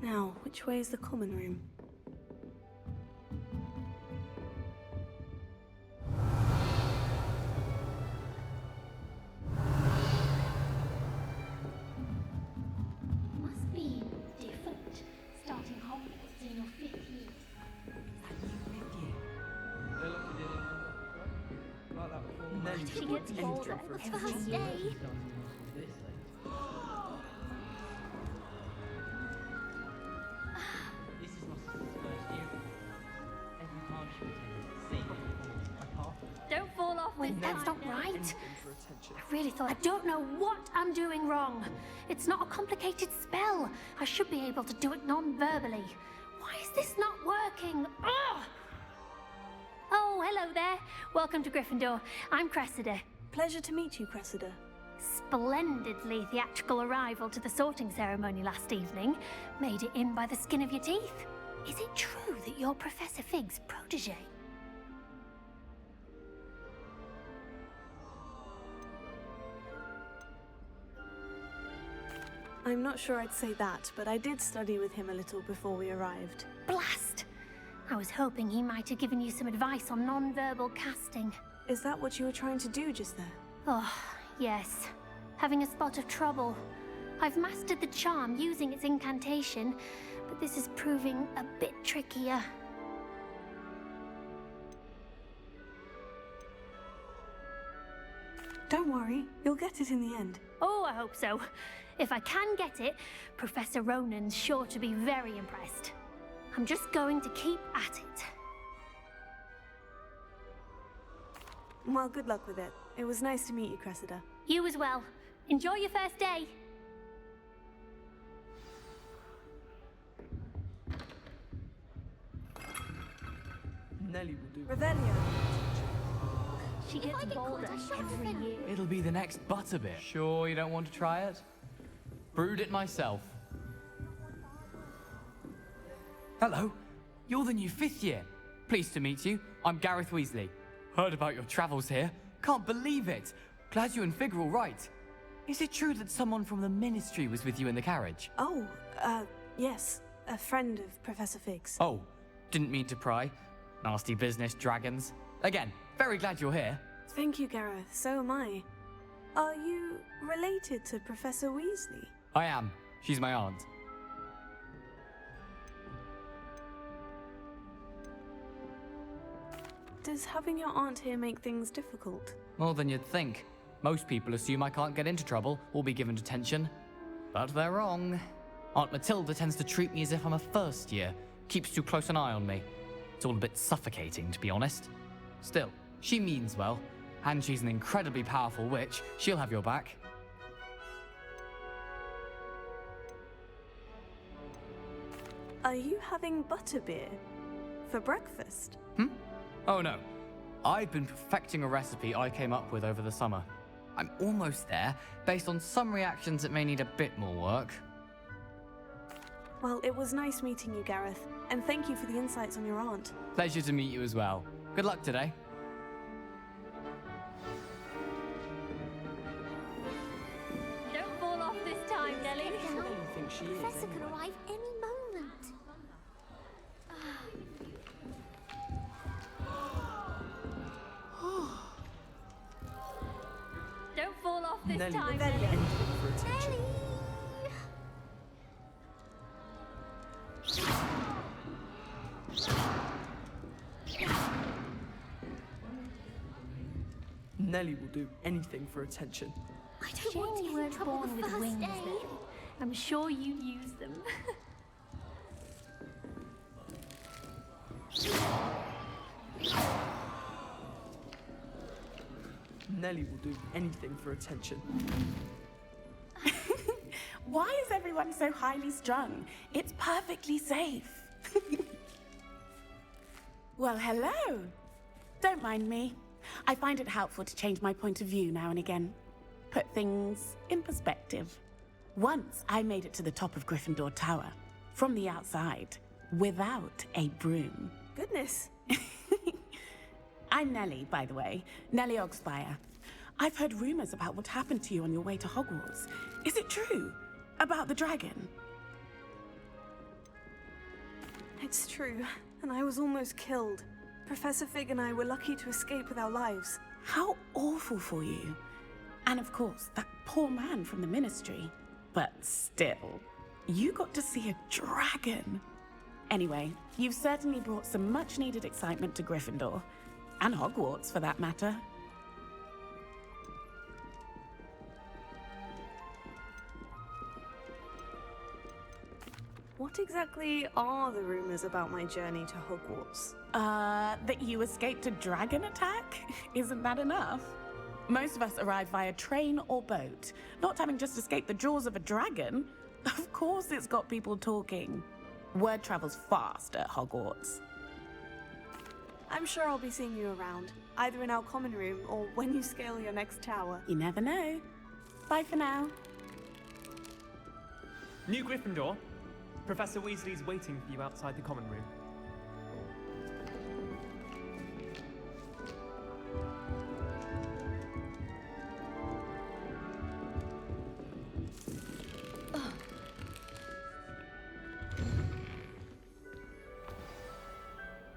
Now, which way is the common room? Must be different, starting Hogwarts in your 5th year. She gets bolder every day. Don't fall off. Wait, that's not right. I really thought... I don't know what I'm doing wrong. It's not a complicated spell. I should be able to do it non-verbally. Why is this not working? Ugh! Oh, hello there. Welcome to Gryffindor. I'm Cressida. Pleasure to meet you, Cressida. Splendidly theatrical arrival to the sorting ceremony last evening. Made it in by the skin of your teeth. Is it true that you're Professor Fig's protege? I'm not sure I'd say that, but I did study with him a little before we arrived. Blast! I was hoping he might have given you some advice on non-verbal casting. Is that what you were trying to do just there? Oh, yes. Having a spot of trouble. I've mastered the charm using its incantation, but this is proving a bit trickier. Don't worry, you'll get it in the end. Oh, I hope so. If I can get it, Professor Ronan's sure to be very impressed. I'm just going to keep at it. Well, good luck with it. It was nice to meet you, Cressida. You as well. Enjoy your first day. Nelly will do. Revelio. She gets bolder every year. It'll be the next butterbeer. Sure you don't want to try it? Brewed it myself. Hello, you're the new 5th year. Pleased to meet you. I'm Gareth Weasley. Heard about your travels here. Can't believe it. Glad you and Fig are all right. Is it true that someone from the Ministry was with you in the carriage? Oh, yes. A friend of Professor Fig's. Oh, didn't mean to pry. Nasty business, dragons. Again, very glad you're here. Thank you, Gareth. So am I. Are you related to Professor Weasley? I am. She's my aunt. Does having your aunt here make things difficult? More than you'd think. Most people assume I can't get into trouble or be given detention. But they're wrong. Aunt Matilda tends to treat me as if I'm a first year. Keeps too close an eye on me. It's all a bit suffocating, to be honest. Still, she means well. And she's an incredibly powerful witch. She'll have your back. Are you having butterbeer for breakfast? Oh no. I've been perfecting a recipe I came up with over the summer. I'm almost there, based on some reactions that may need a bit more work. Well, it was nice meeting you, Gareth. And thank you for the insights on your aunt. Pleasure to meet you as well. Good luck today. Don't fall off this time, Nelly. Professor could arrive any moment. Don't fall off this Nelly, time, Nelly. Nelly. Anything for attention. Nelly will do anything for attention. I don't want to Shame get you in weren't trouble born the with first wings, day. Nelly. I'm sure you'd use them. Nellie will do anything for attention. Why is everyone so highly strung? It's perfectly safe. Well, hello. Don't mind me. I find it helpful to change my point of view now and again. Put things in perspective. Once I made it to the top of Gryffindor Tower, from the outside, without a broom. Goodness. I'm Nellie, by the way. Nellie Ogspire. I've heard rumors about what happened to you on your way to Hogwarts. Is it true? About the dragon? It's true, and I was almost killed. Professor Fig and I were lucky to escape with our lives. How awful for you. And of course, that poor man from the Ministry. But still, you got to see a dragon. Anyway, you've certainly brought some much-needed excitement to Gryffindor. And Hogwarts, for that matter. What exactly are the rumors about my journey to Hogwarts? That you escaped a dragon attack? Isn't that enough? Most of us arrive via train or boat. Not having just escaped the jaws of a dragon. Of course it's got people talking. Word travels fast at Hogwarts. I'm sure I'll be seeing you around, either in our common room or when you scale your next tower. You never know. Bye for now. New Gryffindor. Professor Weasley's waiting for you outside the common room.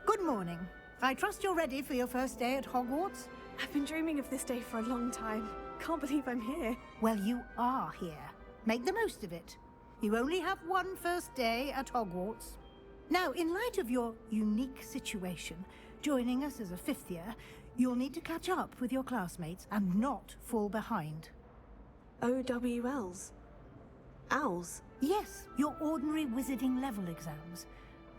Good morning. I trust you're ready for your first day at Hogwarts? I've been dreaming of this day for a long time. Can't believe I'm here. Well, you are here. Make the most of it. You only have one first day at Hogwarts. Now, in light of your unique situation, joining us as a fifth year, you'll need to catch up with your classmates and not fall behind. OWLs? Owls? Yes, your ordinary wizarding level exams.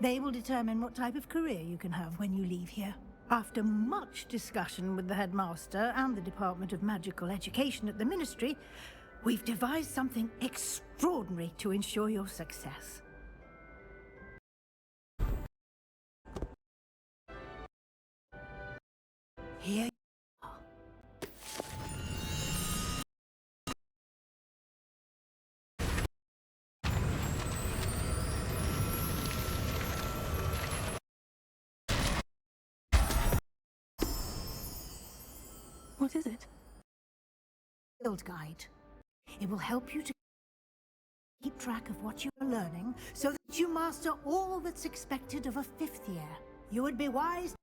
They will determine what type of career you can have when you leave here. After much discussion with the headmaster and the Department of Magical Education at the Ministry, we've devised something extraordinary to ensure your success. Here you are. What is it? Field guide. It will help you to keep track of what you are learning so that you master all that's expected of a fifth year. You would be wise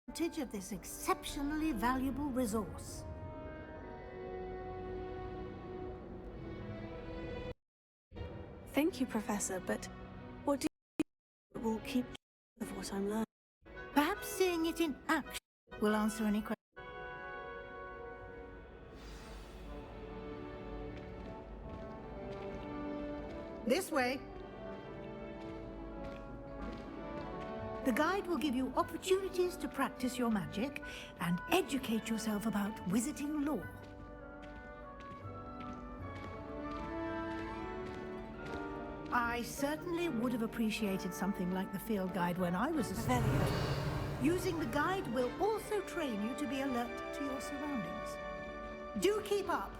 to take advantage of this exceptionally valuable resource. Thank you, Professor, but what do you think will keep track of what I'm learning? Perhaps seeing it in action will answer any questions. This way. The guide will give you opportunities to practice your magic and educate yourself about wizarding lore. I certainly would have appreciated something like the field guide when I was a student. Using the guide will also train you to be alert to your surroundings. Do keep up.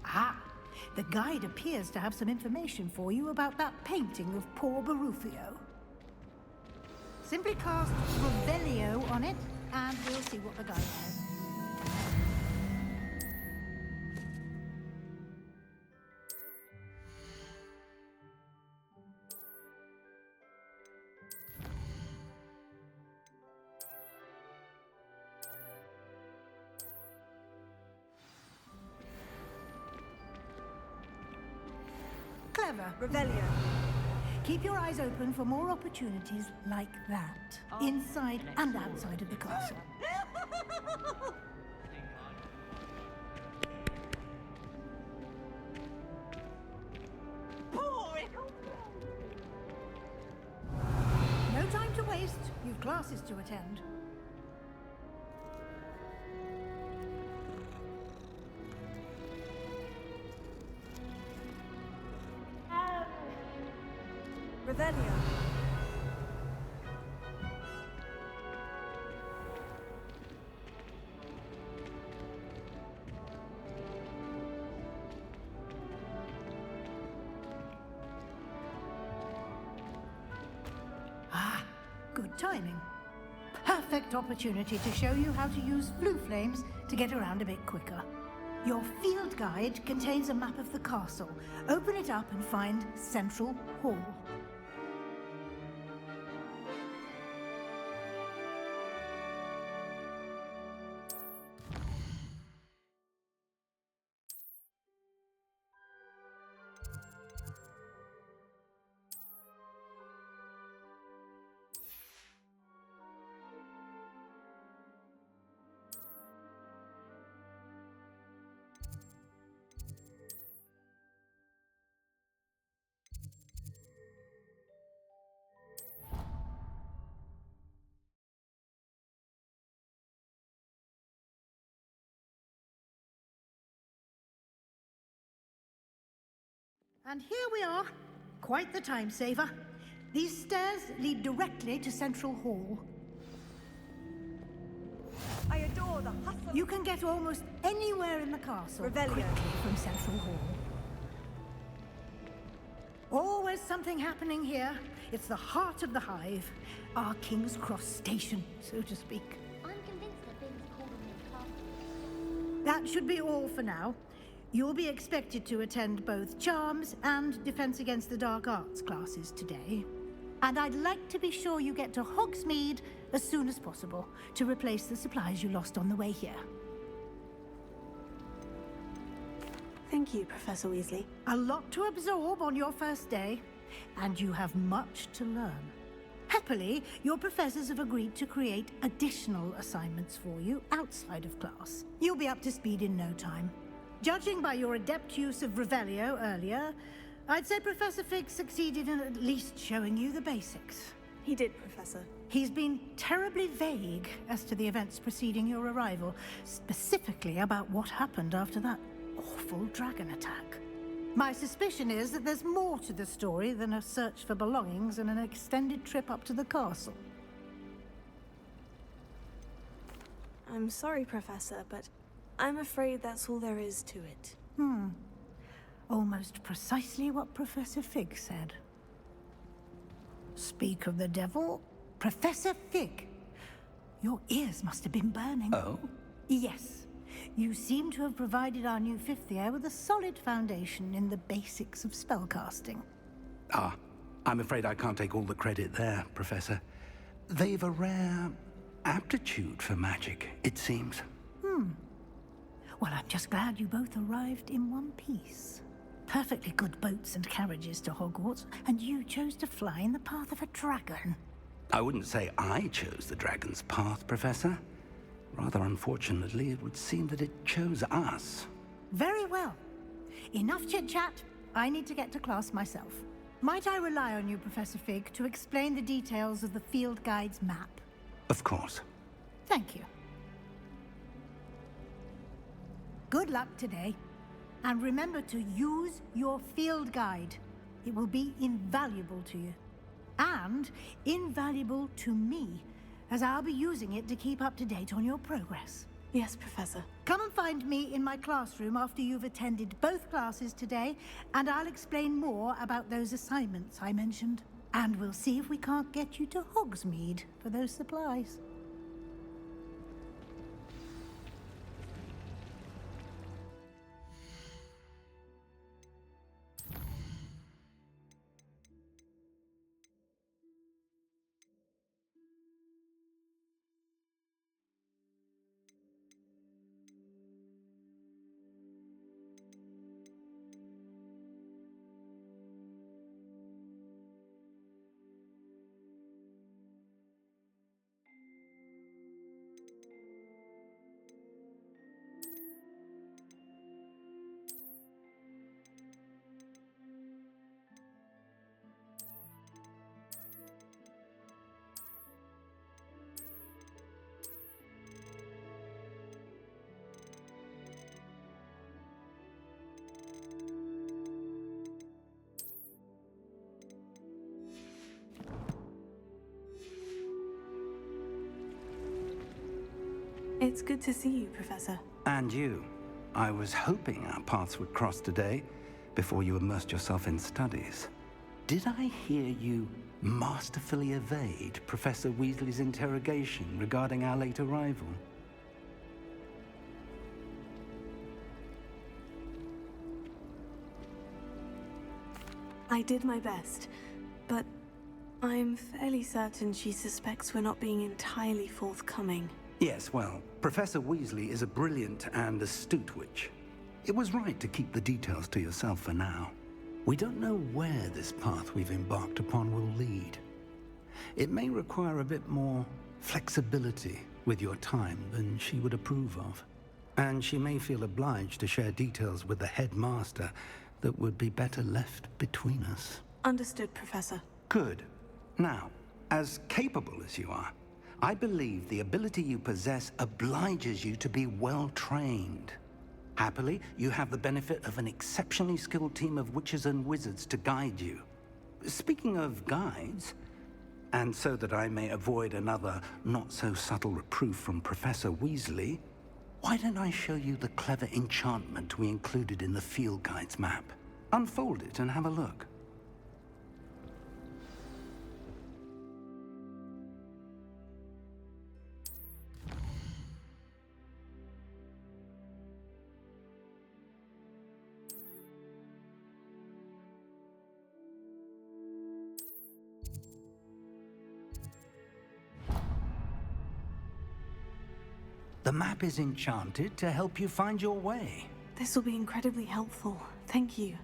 Ah, the guide appears to have some information for you about that painting of poor Barufio. Simply cast Revelio on it, and we'll see what the guide says. Clever. Revelio. Keep your eyes open for more opportunities like that, inside and outside of the castle. classes to attend. Revelio. Ah, good timing. Perfect opportunity to show you how to use blue flames to get around a bit quicker. Your field guide contains a map of the castle. Open it up and find Central Hall. And here we are. Quite the time saver. These stairs lead directly to Central Hall. I adore the hustle. You can get almost anywhere in the castle Revelio. quickly from Central Hall. Always something happening here. It's the heart of the hive. Our King's Cross station, so to speak. I'm convinced that Bing's calling me a club. That should be all for now. You'll be expected to attend both Charms and Defense Against the Dark Arts classes today. And I'd like to be sure you get to Hogsmeade as soon as possible to replace the supplies you lost on the way here. Thank you, Professor Weasley. A lot to absorb on your first day, and you have much to learn. Happily, your professors have agreed to create additional assignments for you outside of class. You'll be up to speed in no time. Judging by your adept use of Revelio earlier, I'd say Professor Fig succeeded in at least showing you the basics. He did, Professor. He's been terribly vague as to the events preceding your arrival, specifically about what happened after that awful dragon attack. My suspicion is that there's more to the story than a search for belongings and an extended trip up to the castle. I'm sorry, Professor, but I'm afraid that's all there is to it. Almost precisely what Professor Fig said. Speak of the devil, Professor Fig. Your ears must have been burning. Oh? Yes. You seem to have provided our new fifth year with a solid foundation in the basics of spellcasting. Ah, I'm afraid I can't take all the credit there, Professor. They've a rare aptitude for magic, it seems. Well, I'm just glad you both arrived in one piece. Perfectly good boats and carriages to Hogwarts, and you chose to fly in the path of a dragon. I wouldn't say I chose the dragon's path, Professor. Rather unfortunately, it would seem that it chose us. Very well. Enough chit-chat. I need to get to class myself. Might I rely on you, Professor Fig, to explain the details of the field guide's map? Of course. Thank you. Good luck today. And remember to use your field guide. It will be invaluable to you. And invaluable to me, as I'll be using it to keep up to date on your progress. Yes, Professor. Come and find me in my classroom after you've attended both classes today, and I'll explain more about those assignments I mentioned. And we'll see if we can't get you to Hogsmeade for those supplies. It's good to see you, Professor. And you. I was hoping our paths would cross today, before you immersed yourself in studies. Did I hear you masterfully evade Professor Weasley's interrogation regarding our late arrival? I did my best, but I'm fairly certain she suspects we're not being entirely forthcoming. Yes, well, Professor Weasley is a brilliant and astute witch. It was right to keep the details to yourself for now. We don't know where this path we've embarked upon will lead. It may require a bit more flexibility with your time than she would approve of. And she may feel obliged to share details with the headmaster that would be better left between us. Understood, Professor. Good. Now, as capable as you are, I believe the ability you possess obliges you to be well trained. Happily, you have the benefit of an exceptionally skilled team of witches and wizards to guide you. Speaking of guides, and so that I may avoid another not-so-subtle reproof from Professor Weasley, why don't I show you the clever enchantment we included in the field guide's map? Unfold it and have a look. The map is enchanted to help you find your way. This will be incredibly helpful. Thank you.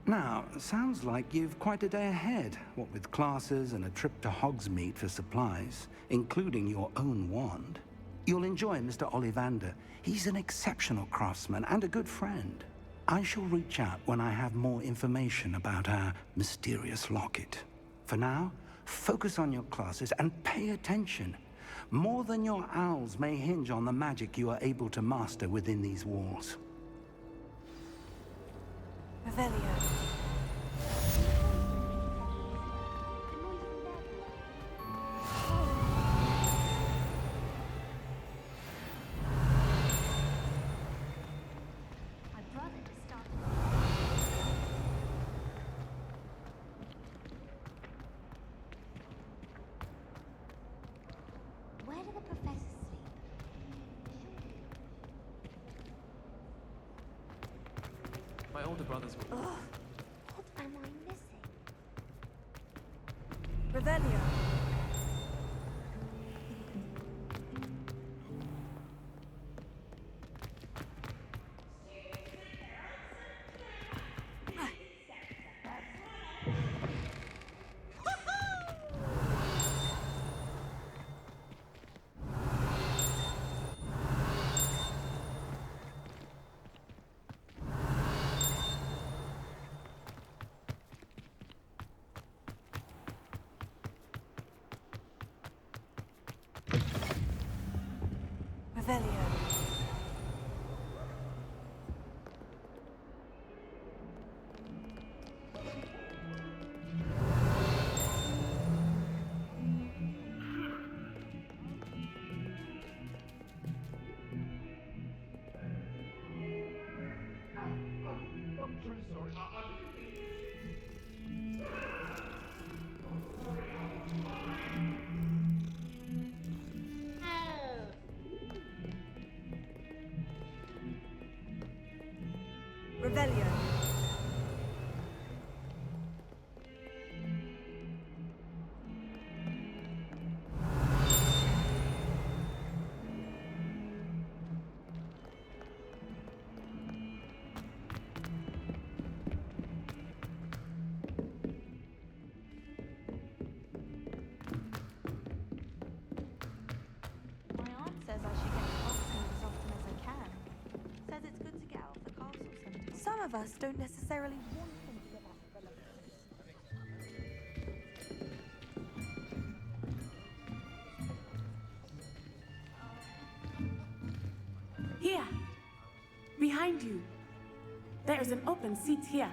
Now, sounds like you've quite a day ahead, what with classes and a trip to Hogsmeade for supplies, including your own wand. You'll enjoy Mr. Ollivander. He's an exceptional craftsman and a good friend. I shall reach out when I have more information about our mysterious locket. For now, focus on your classes and pay attention. More than your owls may hinge on the magic you are able to master within these walls. Revelio. My brother just started. Where do the professors sleep? My older brothers were... What am I missing? Revelio. Revelio. Revelio. My aunt says I should get to Hogsmeade as often as I can. Says it's good to get out of the castle sometimes. Some of us don't necessarily want things to get out of the Here. Behind you. There is an open seat here.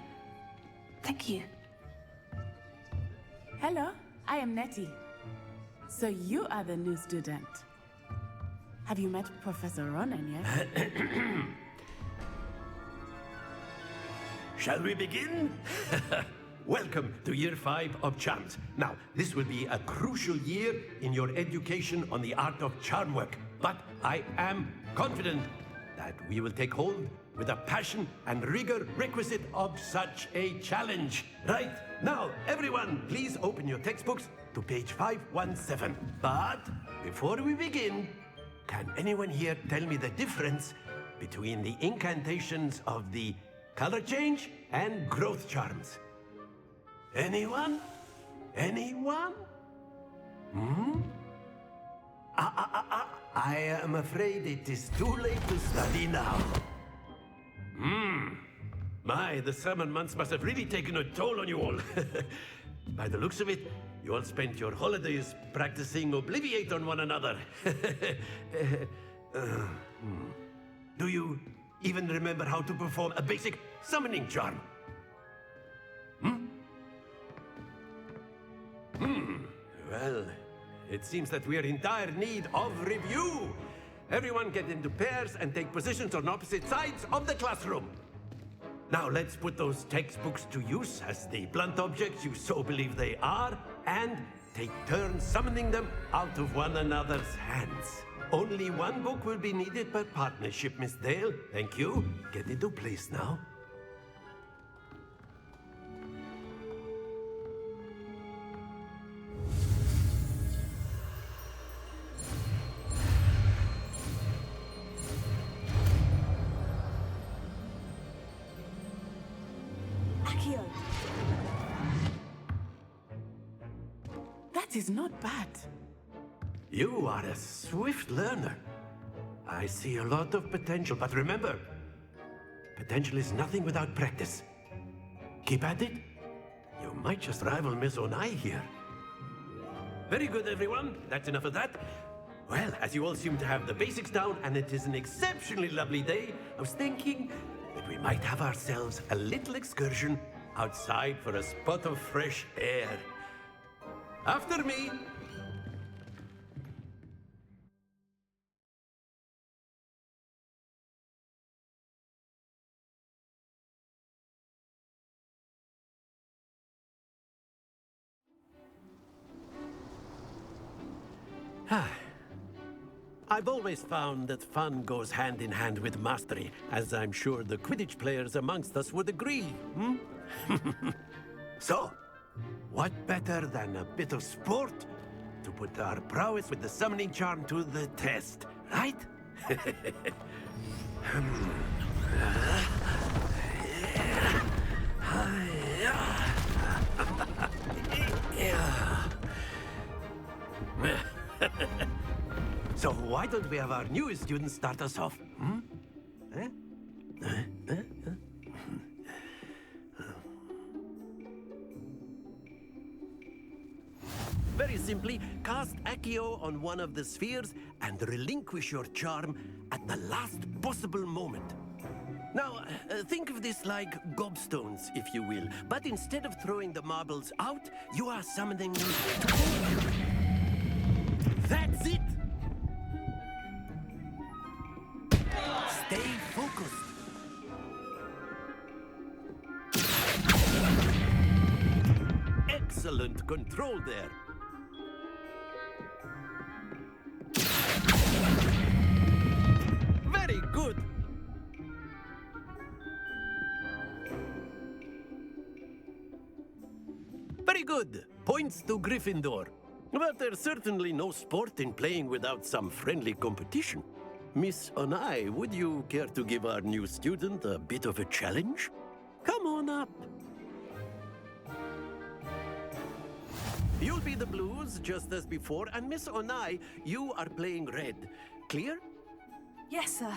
Thank you. Hello, I am Nettie. So you are the new student. Have you met Professor Ronan yet? Shall we begin? Welcome to Year 5 of Charms. Now, this will be a crucial year in your education on the art of charm work, but I am confident that we will take hold with the passion and rigor requisite of such a challenge. Right, now, everyone, please open your textbooks to page 517. But before we begin, can anyone here tell me the difference between the incantations of the color change and growth charms? Anyone? Anyone? I am afraid it is too late to study now. My, the summer months must have really taken a toll on you all. By the looks of it, you all spent your holidays practicing Obliviate on one another. Do you even remember how to perform a basic summoning charm? Well, it seems that we are in dire need of review. Everyone get into pairs and take positions on opposite sides of the classroom. Now let's put those textbooks to use as the blunt objects you so believe they are, and take turns summoning them out of one another's hands. Only one book will be needed per partnership, Miss Dale. Thank you. Get into place now. That is not bad. You are a swift learner. I see a lot of potential, but remember, potential is nothing without practice. Keep at it. You might just rival Miss Onai here. Very good, everyone. That's enough of that. Well, as you all seem to have the basics down, and it is an exceptionally lovely day, I was thinking that we might have ourselves a little excursion outside for a spot of fresh air. After me. I've always found that fun goes hand in hand with mastery, as I'm sure the Quidditch players amongst us would agree. So, what better than a bit of sport to put our prowess with the summoning charm to the test, right? So why don't we have our newest student start us off? Very simply, cast Accio on one of the spheres and relinquish your charm at the last possible moment. Now, think of this like gobstones, if you will. But instead of throwing the marbles out, you are summoning them toward you. That's it! Stay focused. Excellent control there. Very good. Very good. Points to Gryffindor. But there's certainly no sport in playing without some friendly competition. Miss Onai, would you care to give our new student a bit of a challenge? Come on up. You'll be the blues, just as before, and Miss Onai, you are playing red. Clear? Yes, sir.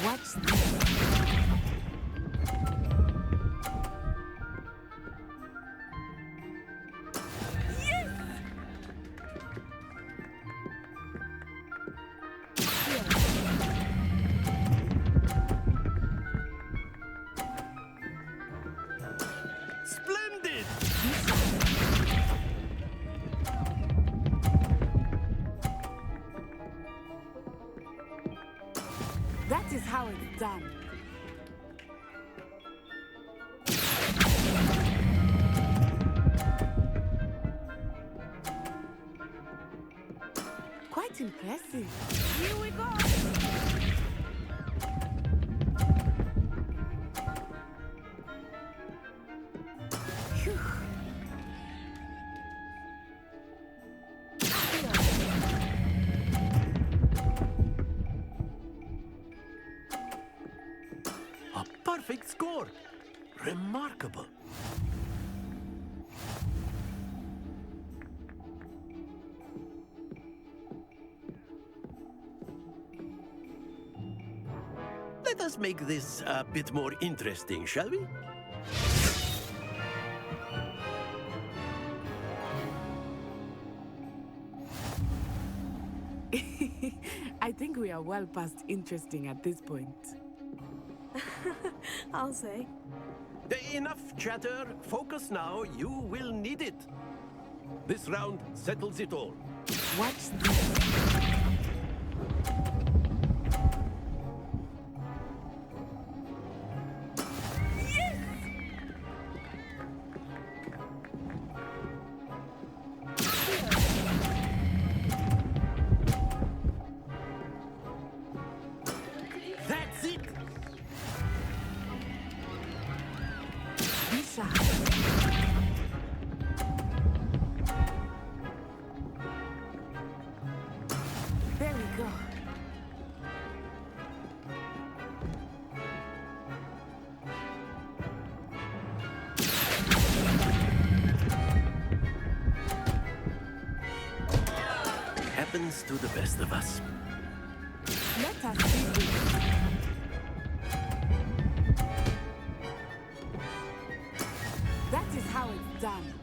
What's this? That is how it's done. Quite impressive. Here we go. Phew. A perfect score. Remarkable. Let us make this a bit more interesting, shall we? I think we are well past interesting at this point. I'll say. Enough chatter. Focus now. You will need it. This round settles it all. Watch this. That's it. Lisa. There we go. Happens to the best of us. Let us see this. That is how it's done.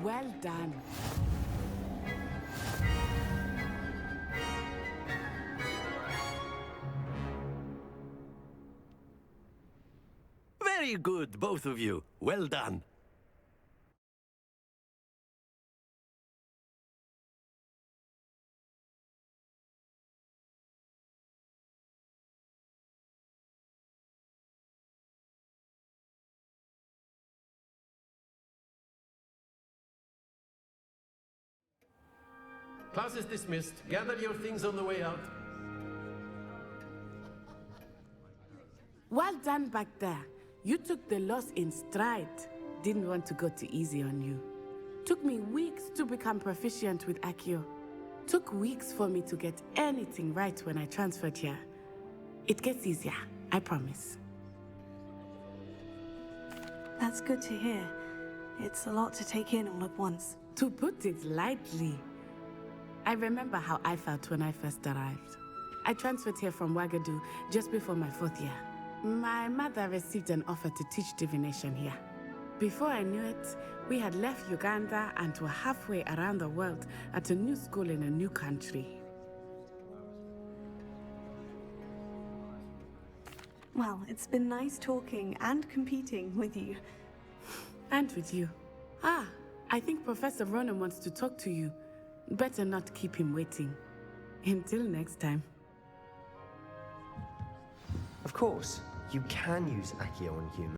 Well done. Very good, both of you. Well done. Class is dismissed. Gather your things on the way out. Well done back there. You took the loss in stride. Didn't want to go too easy on you. Took me weeks to become proficient with Accio. Took weeks for me to get anything right when I transferred here. It gets easier, I promise. That's good to hear. It's a lot to take in all at once. To put it lightly, I remember how I felt when I first arrived. I transferred here from Wagadu just before my 4th year. My mother received an offer to teach divination here. Before I knew it, we had left Uganda and were halfway around the world at a new school in a new country. Well, it's been nice talking and competing with you. And with you. Ah, I think Professor Ronan wants to talk to you. Better not keep him waiting. Until next time. Of course, you can use Accio on humans.